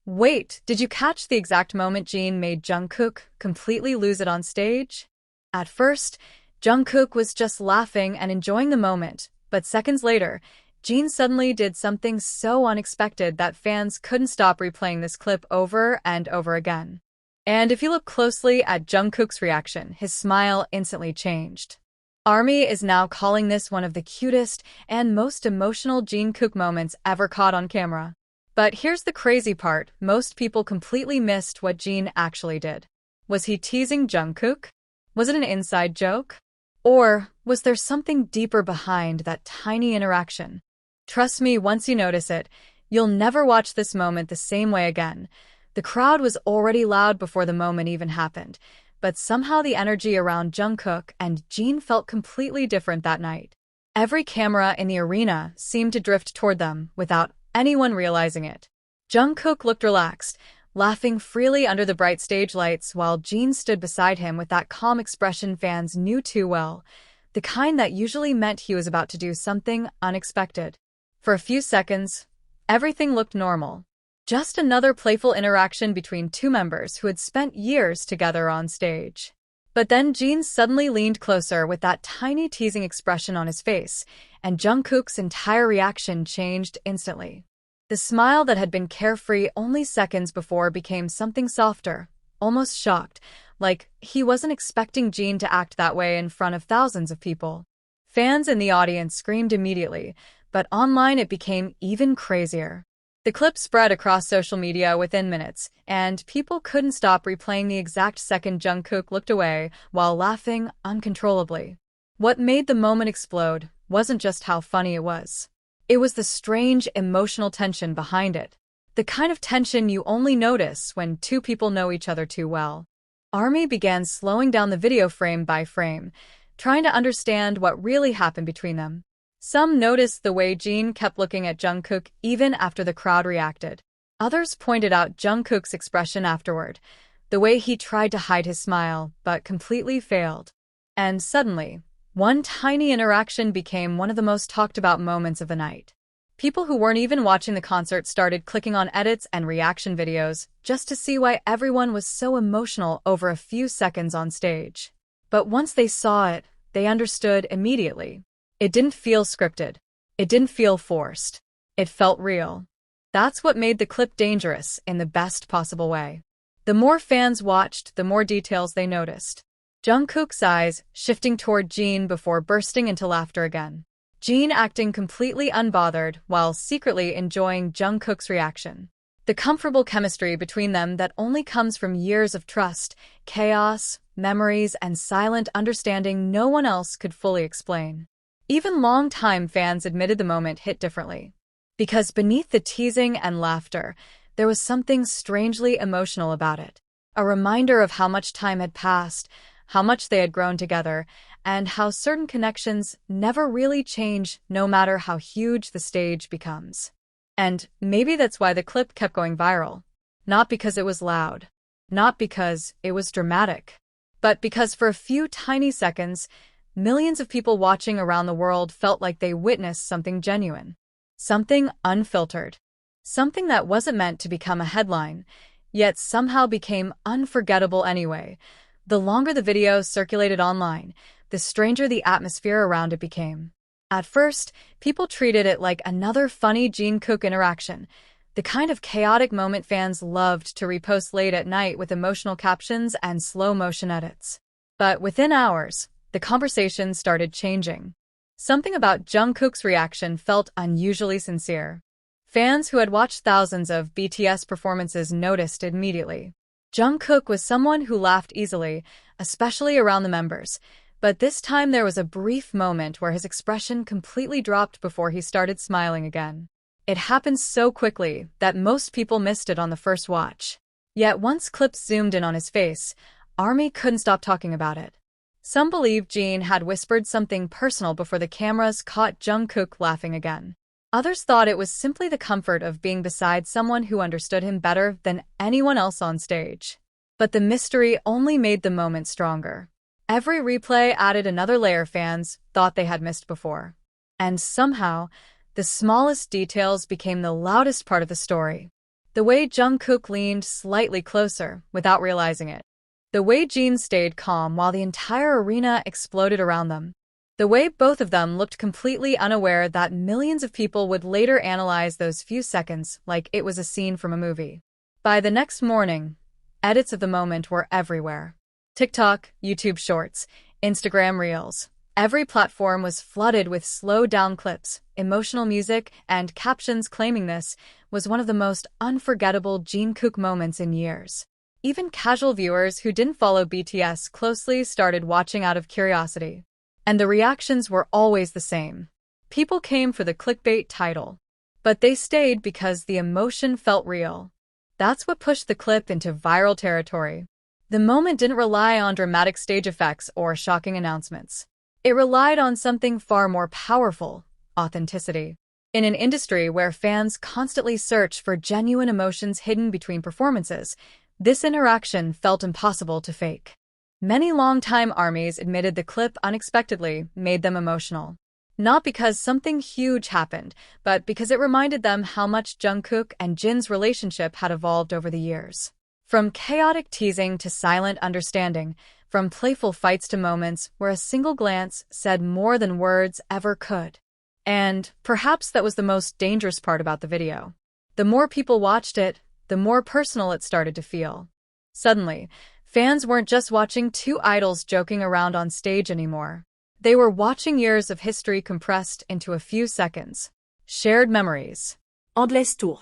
Wait, did you catch the exact moment Jin made Jungkook completely lose it on stage? At first, Jungkook was just laughing and enjoying the moment, but seconds later, Jin suddenly did something so unexpected that fans couldn't stop replaying this clip over and over again. And if you look closely at Jungkook's reaction, his smile instantly changed. ARMY is now calling this one of the cutest and most emotional JinKook moments ever caught on camera. But here's the crazy part, most people completely missed what Jin actually did. Was he teasing Jungkook? Was it an inside joke? Or was there something deeper behind that tiny interaction? Trust me, once you notice it, you'll never watch this moment the same way again. The crowd was already loud before the moment even happened, but somehow the energy around Jungkook and Jin felt completely different that night. Every camera in the arena seemed to drift toward them without anyone realizing it. Jungkook looked relaxed, laughing freely under the bright stage lights while Jin stood beside him with that calm expression fans knew too well, the kind that usually meant he was about to do something unexpected. For a few seconds, everything looked normal. Just another playful interaction between two members who had spent years together on stage. But then Jin suddenly leaned closer with that tiny teasing expression on his face, and Jungkook's entire reaction changed instantly. The smile that had been carefree only seconds before became something softer, almost shocked, like he wasn't expecting Jin to act that way in front of thousands of people. Fans in the audience screamed immediately, but online it became even crazier. The clip spread across social media within minutes, and people couldn't stop replaying the exact second Jungkook looked away while laughing uncontrollably. What made the moment explode wasn't just how funny it was. It was the strange emotional tension behind it. The kind of tension you only notice when two people know each other too well. ARMY began slowing down the video frame by frame, trying to understand what really happened between them. Some noticed the way Jin kept looking at Jungkook even after the crowd reacted. Others pointed out Jungkook's expression afterward, the way he tried to hide his smile but completely failed. And suddenly, one tiny interaction became one of the most talked about moments of the night. People who weren't even watching the concert started clicking on edits and reaction videos just to see why everyone was so emotional over a few seconds on stage. But once they saw it, they understood immediately. It didn't feel scripted. It didn't feel forced. It felt real. That's what made the clip dangerous in the best possible way. The more fans watched, the more details they noticed. Jungkook's eyes shifting toward Jin before bursting into laughter again. Jin acting completely unbothered while secretly enjoying Jungkook's reaction. The comfortable chemistry between them that only comes from years of trust, chaos, memories, and silent understanding no one else could fully explain. Even long-time fans admitted the moment hit differently. Because beneath the teasing and laughter, there was something strangely emotional about it. A reminder of how much time had passed, how much they had grown together, and how certain connections never really change no matter how huge the stage becomes. And maybe that's why the clip kept going viral. Not because it was loud, not because it was dramatic, but because for a few tiny seconds, millions of people watching around the world felt like they witnessed something genuine, something unfiltered, something that wasn't meant to become a headline, yet somehow became unforgettable anyway. The longer the video circulated online, the stranger the atmosphere around it became. At first, people treated it like another funny JinKook interaction, the kind of chaotic moment fans loved to repost late at night with emotional captions and slow-motion edits. But within hours, the conversation started changing. Something about Jungkook's reaction felt unusually sincere. Fans who had watched thousands of BTS performances noticed immediately. Jungkook was someone who laughed easily, especially around the members, but this time there was a brief moment where his expression completely dropped before he started smiling again. It happened so quickly that most people missed it on the first watch. Yet once clips zoomed in on his face, ARMY couldn't stop talking about it. Some believed Jin had whispered something personal before the cameras caught Jungkook laughing again. Others thought it was simply the comfort of being beside someone who understood him better than anyone else on stage. But the mystery only made the moment stronger. Every replay added another layer fans thought they had missed before. And somehow, the smallest details became the loudest part of the story. The way Jungkook leaned slightly closer without realizing it. The way Jin stayed calm while the entire arena exploded around them. The way both of them looked completely unaware that millions of people would later analyze those few seconds like it was a scene from a movie. By the next morning, edits of the moment were everywhere. TikTok, YouTube Shorts, Instagram Reels. Every platform was flooded with slowed-down clips, emotional music, and captions claiming this was one of the most unforgettable JinKook moments in years. Even casual viewers who didn't follow BTS closely started watching out of curiosity. And the reactions were always the same. People came for the clickbait title. But they stayed because the emotion felt real. That's what pushed the clip into viral territory. The moment didn't rely on dramatic stage effects or shocking announcements. It relied on something far more powerful: authenticity. In an industry where fans constantly search for genuine emotions hidden between performances, this interaction felt impossible to fake. Many longtime ARMYs admitted the clip unexpectedly made them emotional. Not because something huge happened, but because it reminded them how much Jungkook and Jin's relationship had evolved over the years. From chaotic teasing to silent understanding, from playful fights to moments where a single glance said more than words ever could. And perhaps that was the most dangerous part about the video. The more people watched it, the more personal it started to feel. Suddenly, fans weren't just watching two idols joking around on stage anymore. They were watching years of history compressed into a few seconds. Shared memories. Endless tour.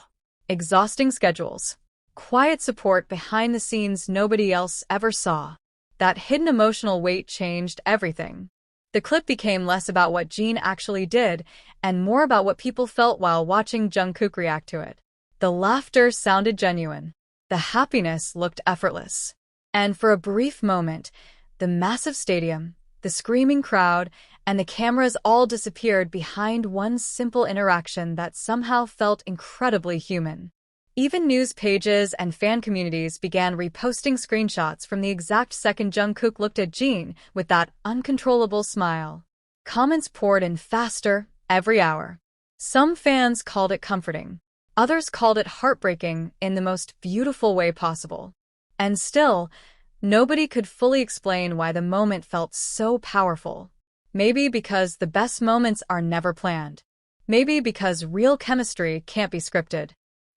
Exhausting schedules. Quiet support behind the scenes nobody else ever saw. That hidden emotional weight changed everything. The clip became less about what Jin actually did and more about what people felt while watching Jungkook react to it. The laughter sounded genuine. The happiness looked effortless. And for a brief moment, the massive stadium, the screaming crowd, and the cameras all disappeared behind one simple interaction that somehow felt incredibly human. Even news pages and fan communities began reposting screenshots from the exact second Jungkook looked at Jin with that uncontrollable smile. Comments poured in faster every hour. Some fans called it comforting. Others called it heartbreaking in the most beautiful way possible. And still, nobody could fully explain why the moment felt so powerful. Maybe because the best moments are never planned. Maybe because real chemistry can't be scripted.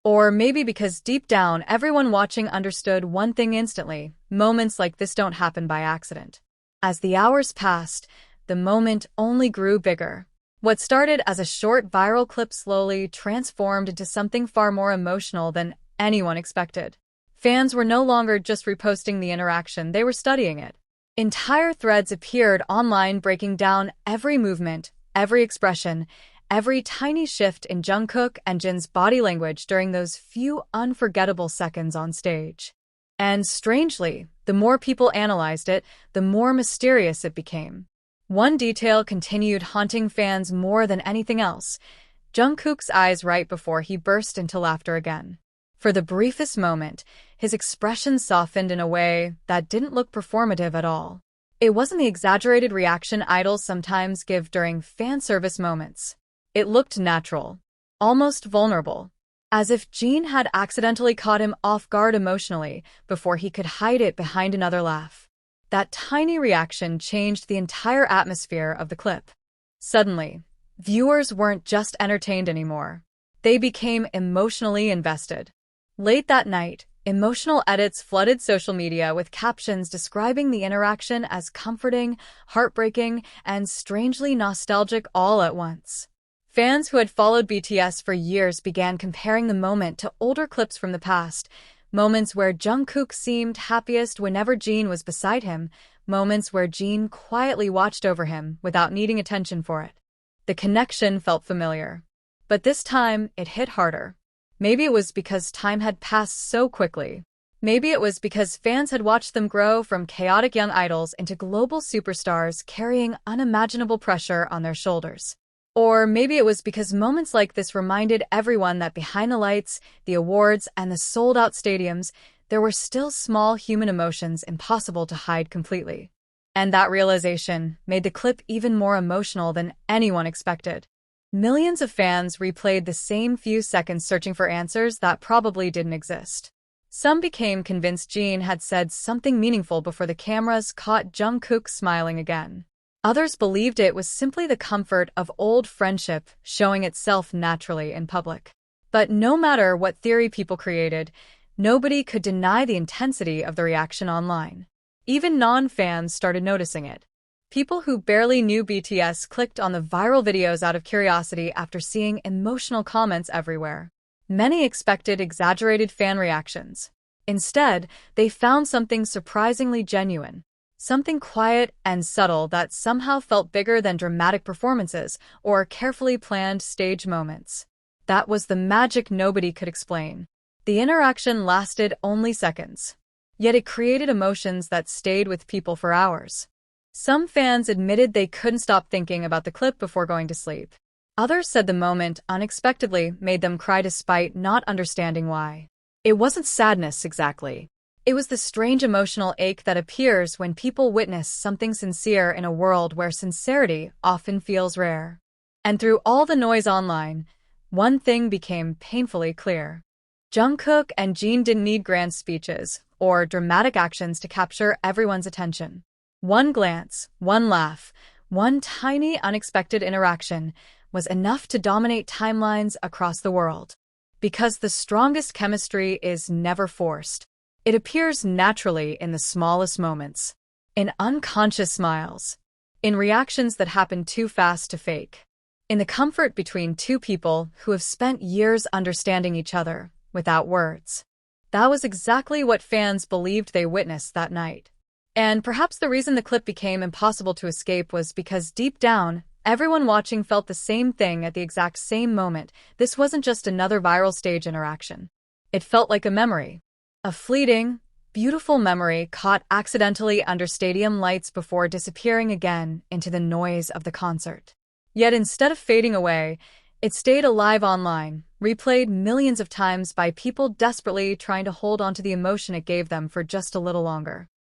Or maybe because deep down everyone watching understood one thing instantly: moments like this don't happen by accident. As the hours passed, the moment only grew bigger. What started as a short viral clip slowly transformed into something far more emotional than anyone expected. Fans were no longer just reposting the interaction, they were studying it. Entire threads appeared online breaking down every movement, every expression, every tiny shift in Jungkook and Jin's body language during those few unforgettable seconds on stage. And strangely, the more people analyzed it, the more mysterious it became. One detail continued haunting fans more than anything else: Jungkook's eyes right before he burst into laughter again. For the briefest moment, his expression softened in a way that didn't look performative at all. It wasn't the exaggerated reaction idols sometimes give during fan service moments. It looked natural, almost vulnerable, as if Jin had accidentally caught him off guard emotionally before he could hide it behind another laugh. That tiny reaction changed the entire atmosphere of the clip. Suddenly, viewers weren't just entertained anymore. They became emotionally invested. Late that night, emotional edits flooded social media with captions describing the interaction as comforting, heartbreaking, and strangely nostalgic all at once. Fans who had followed BTS for years began comparing the moment to older clips from the past, moments where Jungkook seemed happiest whenever Jin was beside him, moments where Jin quietly watched over him without needing attention for it. The connection felt familiar. But this time, it hit harder. Maybe it was because time had passed so quickly. Maybe it was because fans had watched them grow from chaotic young idols into global superstars carrying unimaginable pressure on their shoulders. Or maybe it was because moments like this reminded everyone that behind the lights, the awards, and the sold-out stadiums, there were still small human emotions impossible to hide completely. And that realization made the clip even more emotional than anyone expected. Millions of fans replayed the same few seconds searching for answers that probably didn't exist. Some became convinced Jin had said something meaningful before the cameras caught Jungkook smiling again. Others believed it was simply the comfort of old friendship showing itself naturally in public. But no matter what theory people created, nobody could deny the intensity of the reaction online. Even non-fans started noticing it. People who barely knew BTS clicked on the viral videos out of curiosity after seeing emotional comments everywhere. Many expected exaggerated fan reactions. Instead, they found something surprisingly genuine. Something quiet and subtle that somehow felt bigger than dramatic performances or carefully planned stage moments. That was the magic nobody could explain. The interaction lasted only seconds. Yet it created emotions that stayed with people for hours. Some fans admitted they couldn't stop thinking about the clip before going to sleep. Others said the moment unexpectedly made them cry despite not understanding why. It wasn't sadness exactly. It was the strange emotional ache that appears when people witness something sincere in a world where sincerity often feels rare. And through all the noise online, one thing became painfully clear. Jungkook and Jin didn't need grand speeches or dramatic actions to capture everyone's attention. One glance, one laugh, one tiny unexpected interaction was enough to dominate timelines across the world. Because the strongest chemistry is never forced. It appears naturally in the smallest moments. In unconscious smiles. In reactions that happen too fast to fake. In the comfort between two people who have spent years understanding each other without words. That was exactly what fans believed they witnessed that night. And perhaps the reason the clip became impossible to escape was because deep down, everyone watching felt the same thing at the exact same moment. This wasn't just another viral stage interaction. It felt like a memory. A fleeting, beautiful memory caught accidentally under stadium lights before disappearing again into the noise of the concert. Yet instead of fading away, it stayed alive online, replayed millions of times by people desperately trying to hold on to the emotion it gave them for just a little longer.